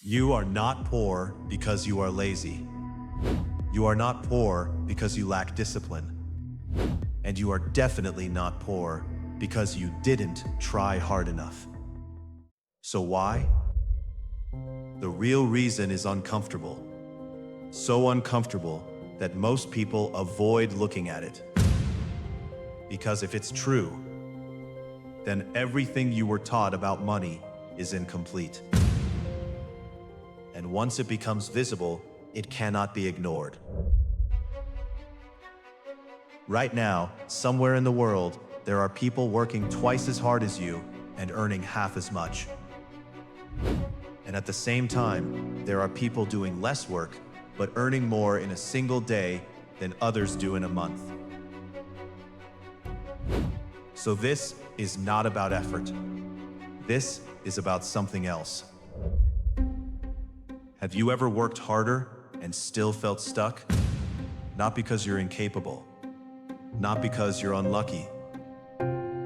You are not poor because you are lazy. You are not poor because you lack discipline. And you are definitely not poor because you didn't try hard enough. So why? The real reason is uncomfortable. So uncomfortable that most people avoid looking at it. Because if it's true, then everything you were taught about money is incomplete. And once it becomes visible, it cannot be ignored. Right now, somewhere in the world, there are people working twice as hard as you and earning half as much. And at the same time, there are people doing less work but earning more in a single day than others do in a month. So this is not about effort. This is about something else. Have you ever worked harder and still felt stuck? Not because you're incapable, not because you're unlucky,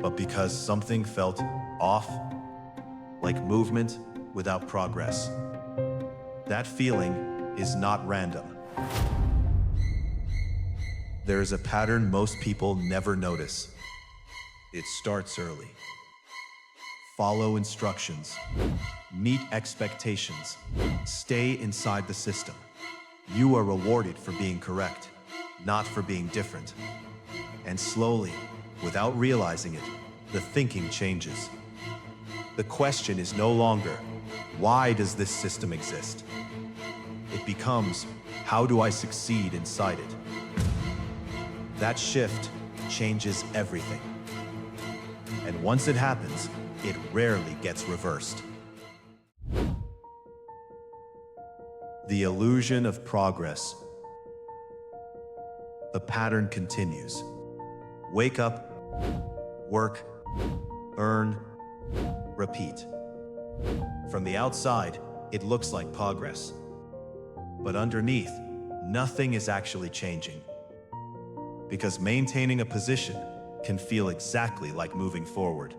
but because something felt off, like movement without progress. That feeling is not random. There is a pattern most people never notice. It starts early. Follow instructions. Meet expectations. Stay inside the system. You are rewarded for being correct, not for being different. And slowly, without realizing it, the thinking changes. The question is no longer, why does this system exist? It becomes, how do I succeed inside it? That shift changes everything. And once it happens, it rarely gets reversed. The illusion of progress. The pattern continues. Wake up, work, earn, repeat. From the outside, it looks like progress. But underneath, nothing is actually changing. Because maintaining a position can feel exactly like moving forward.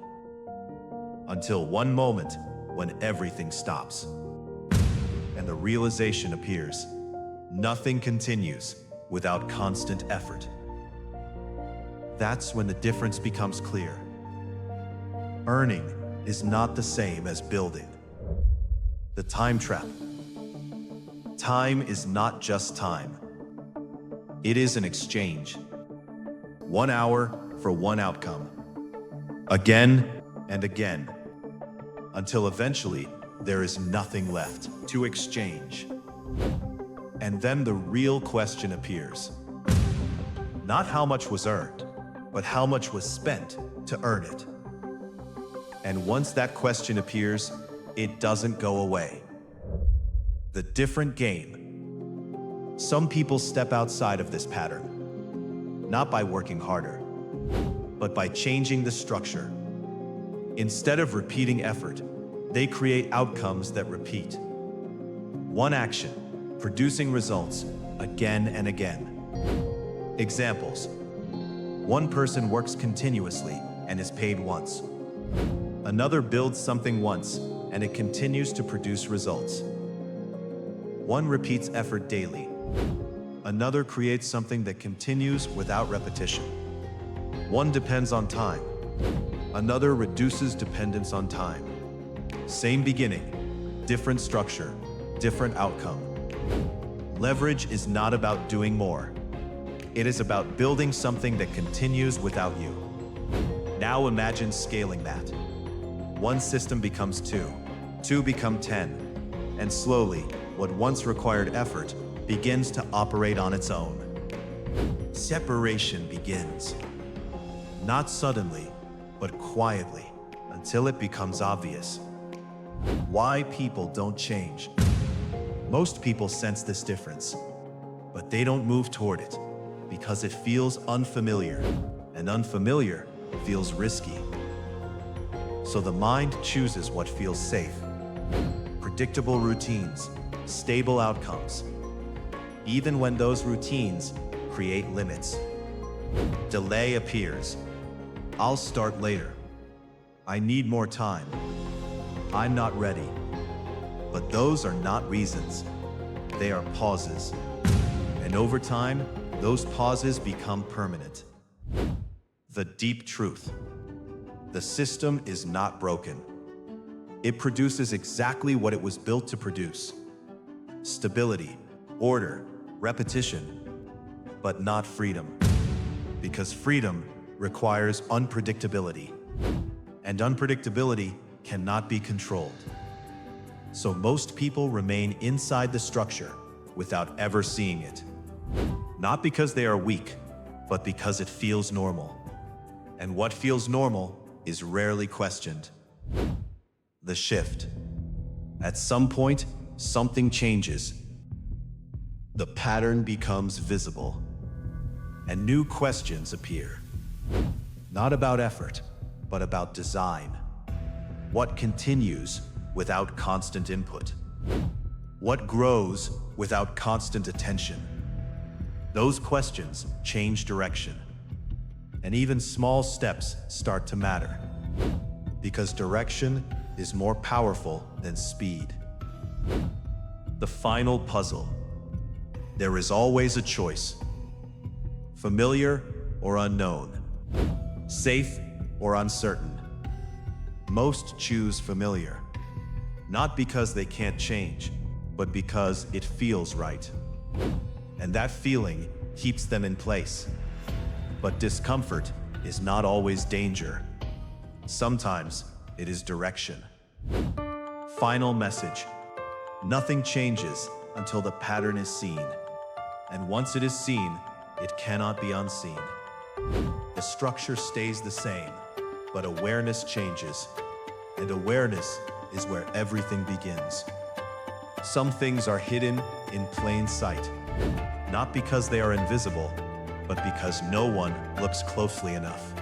Until one moment when everything stops. And the realization appears. Nothing continues without constant effort. That's when the difference becomes clear. Earning is not the same as building. The time trap. Time is not just time. It is an exchange. 1 hour for one outcome. Again and again. Until eventually, there is nothing left to exchange. And then the real question appears. Not how much was earned, but how much was spent to earn it. And once that question appears, it doesn't go away. The different game. Some people step outside of this pattern, not by working harder, but by changing the structure. Instead of repeating effort, they create outcomes that repeat. One action, producing results again and again. Examples. One person works continuously and is paid once. Another builds something once and it continues to produce results. One repeats effort daily. Another creates something that continues without repetition. One depends on time. Another reduces dependence on time. Same beginning, different structure, different outcome. Leverage is not about doing more. It is about building something that continues without you. Now imagine scaling that. One system becomes two become 10, and slowly, what once required effort begins to operate on its own. Separation begins. Not suddenly, but quietly, until it becomes obvious. Why people don't change. Most people sense this difference, but they don't move toward it because it feels unfamiliar, and unfamiliar feels risky. So the mind chooses what feels safe. Predictable routines, stable outcomes, even when those routines create limits. Delay appears. I'll start later. I need more time. I'm not ready. But those are not reasons. They are pauses. And over time, those pauses become permanent. The deep truth. The system is not broken. It produces exactly what it was built to produce. Stability, order, repetition, but not freedom. Because freedom requires unpredictability. And unpredictability cannot be controlled. So most people remain inside the structure without ever seeing it. Not because they are weak, but because it feels normal. And what feels normal is rarely questioned. The shift. At some point, something changes. The pattern becomes visible, and new questions appear. Not about effort, but about design. What continues without constant input? What grows without constant attention? Those questions change direction. And even small steps start to matter. Because direction is more powerful than speed. The final puzzle. There is always a choice. Familiar or unknown. Safe or uncertain. Most choose familiar. Not because they can't change, but because it feels right. And that feeling keeps them in place. But discomfort is not always danger. Sometimes it is direction. Final message. Nothing changes until the pattern is seen. And once it is seen, it cannot be unseen. The structure stays the same, but awareness changes. And awareness is where everything begins. Some things are hidden in plain sight, not because they are invisible, but because no one looks closely enough.